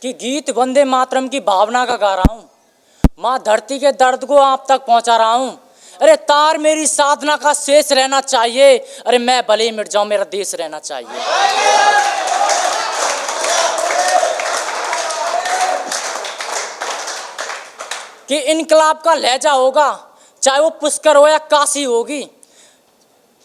कि गीत वंदे मातरम की भावना का गा रहा हूँ, माँ धरती के दर्द को आप तक पहुँचा रहा हूँ। अरे तार मेरी साधना का शेष रहना चाहिए, अरे मैं भले ही मिट जाऊँ मेरा देश रहना चाहिए। कि इनकलाब का लहजा होगा चाहे वो पुष्कर हो या काशी होगी।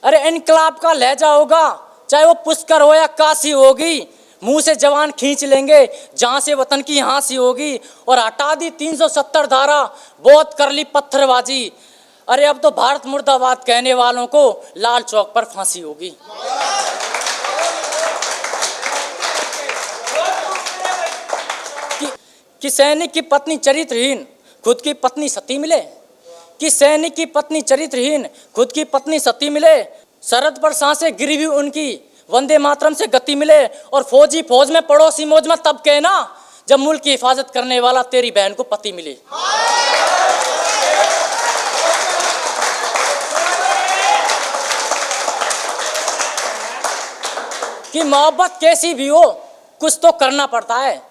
अरे इनकलाब का लहजा होगा चाहे वो पुष्कर हो या काशी होगी। मुंह से जवान खींच लेंगे जहां से वतन की हाँसी होगी। और हटा दी 370 धारा, बहुत कर ली पत्थरबाजी। अरे अब तो भारत मुर्दाबाद कहने वालों को लाल चौक पर फांसी होगी। कि सैनिक की पत्नी चरित्रहीन खुद की पत्नी सती मिले। कि सैनिक की पत्नी चरित्रहीन खुद की पत्नी सती मिले। सरहद पर सांसें गिरी हुई उनकी वंदे मातरम से गति मिले। और फौजी फौज में पड़ोसी मौज में तब कहना जब मुल्क की हिफाजत करने वाला तेरी बहन को पति मिले। कि मोहब्बत कैसी भी हो कुछ तो करना पड़ता है।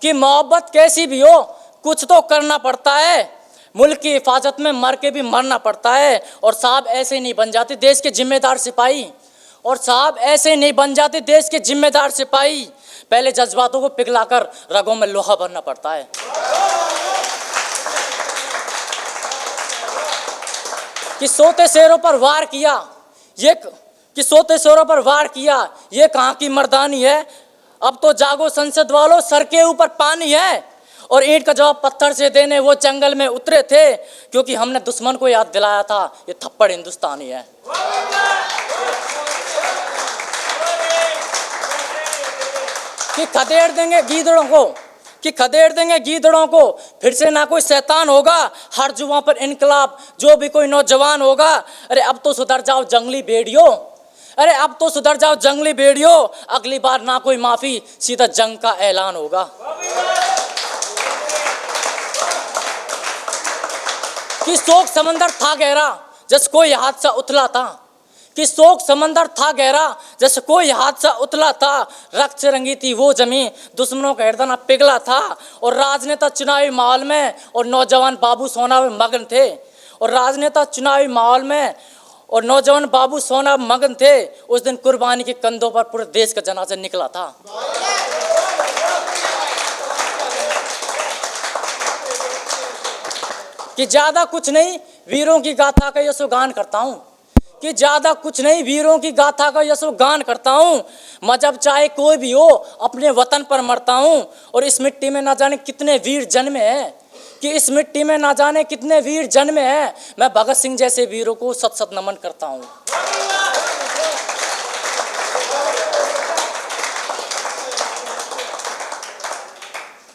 कि मोहब्बत कैसी भी हो कुछ तो करना पड़ता है। मुल्क की हिफाजत में मर के भी मरना पड़ता है। और साहब ऐसे नहीं बन जाते देश के जिम्मेदार सिपाही। और साहब ऐसे नहीं बन जाते देश के जिम्मेदार सिपाही। पहले जज्बातों को पिघलाकर रगों में लोहा भरना पड़ता है। कि सोते शेरों पर वार किया ये कहाँ की मर्दानी है। अब तो जागो संसद वालों, सर के ऊपर पानी है। और ईंट का जवाब पत्थर से देने वो जंगल में उतरे थे, क्योंकि हमने दुश्मन को याद दिलाया था ये थप्पड़ हिंदुस्तानी है। कि खदेड़ देंगे गीदड़ों को फिर से ना कोई शैतान होगा। हर जुबां पर इनकलाब जो भी कोई नौजवान होगा। अरे अब तो सुधर जाओ जंगली भेड़ियों, अगली बार ना कोई माफी, सीधा जंग का ऐलान होगा। कि शोक समंदर था गहरा जैसे कोई हादसा उतला था। रक्त से रंगी थी वो जमीन, दुश्मनों का हृदय पिघला था। और राजनेता चुनावी माहौल में और नौजवान बाबू सोना में मगन थे। उस दिन कुर्बानी के कंधों पर पूरे देश का जनाजा निकला था। कि ज्यादा कुछ नहीं वीरों की गाथा का यशोगान करता हूँ। मजहब चाहे कोई भी हो अपने वतन पर मरता हूँ। और इस मिट्टी में ना जाने कितने वीर जन्मे हैं। मैं भगत सिंह जैसे वीरों को सत सत नमन करता हूँ।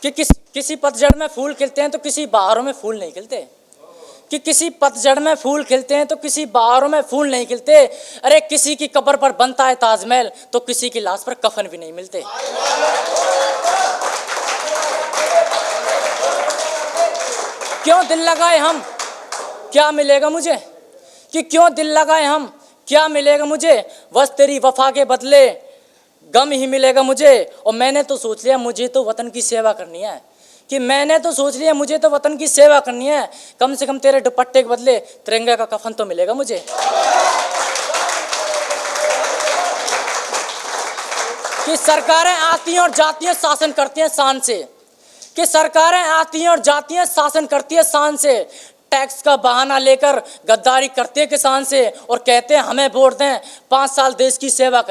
कि किसी पतझड़ में फूल खिलते हैं तो किसी बहारों में फूल नहीं खिलते। अरे किसी की कब्र पर बनता है ताजमहल तो किसी की लाश पर कफन भी नहीं मिलते। क्यों दिल लगाए हम क्या मिलेगा मुझे। बस तेरी वफा के बदले गम ही मिलेगा मुझे। और मैंने तो सोच लिया मुझे तो वतन की सेवा करनी है। कम से कम तेरे दुपट्टे के बदले तिरंगे का कफन तो मिलेगा मुझे। कि सरकारें आती हैं और जाती हैं शासन करती हैं शान से। टैक्स का बहाना लेकर गद्दारी करते हैं किसान से। और कहते हैं हमें वोट दें 5 साल देश की सेवा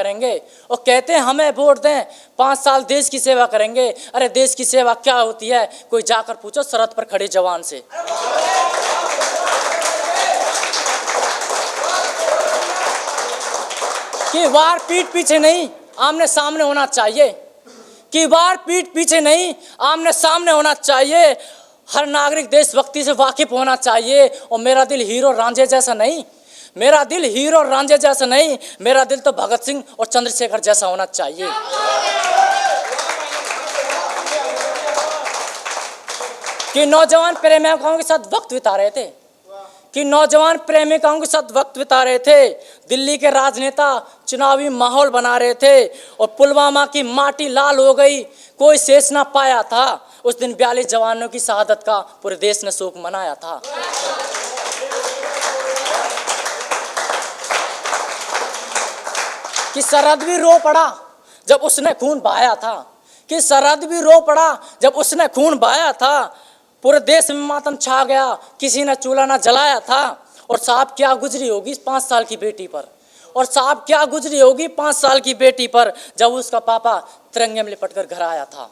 करेंगे। अरे देश की सेवा क्या होती है कोई जाकर पूछो सरहद पर खड़े जवान से। कि वार पीठ पीछे नहीं आमने सामने होना चाहिए। हर नागरिक देशभक्ति से वाकिफ होना चाहिए। और मेरा दिल हीरो रांझे जैसा नहीं, मेरा दिल तो भगत सिंह और चंद्रशेखर जैसा होना चाहिए। कि नौजवान प्रेमिकाओं के साथ वक्त बिता रहे थे। कि नौजवान प्रेमिकाओं के साथ वक्त बिता रहे थे, दिल्ली के राजनेता चुनावी माहौल बना रहे थे और पुलवामा की माटी लाल हो गई, कोई शेष ना पाया था। उस दिन 42 जवानों की शहादत का पूरे देश ने शोक मनाया था। कि सरहद भी रो पड़ा जब उसने खून बहाया था, कि सरहद भी रो पड़ा जब उसने खून बहाया था। पूरे देश में मातम छा गया, किसी ने चूल्हा ना जलाया था। और साहब क्या गुजरी होगी 5 साल की बेटी पर, और साहब क्या गुजरी होगी 5 साल की बेटी पर, जब उसका पापा तिरंगे में लिपट कर घर आया था।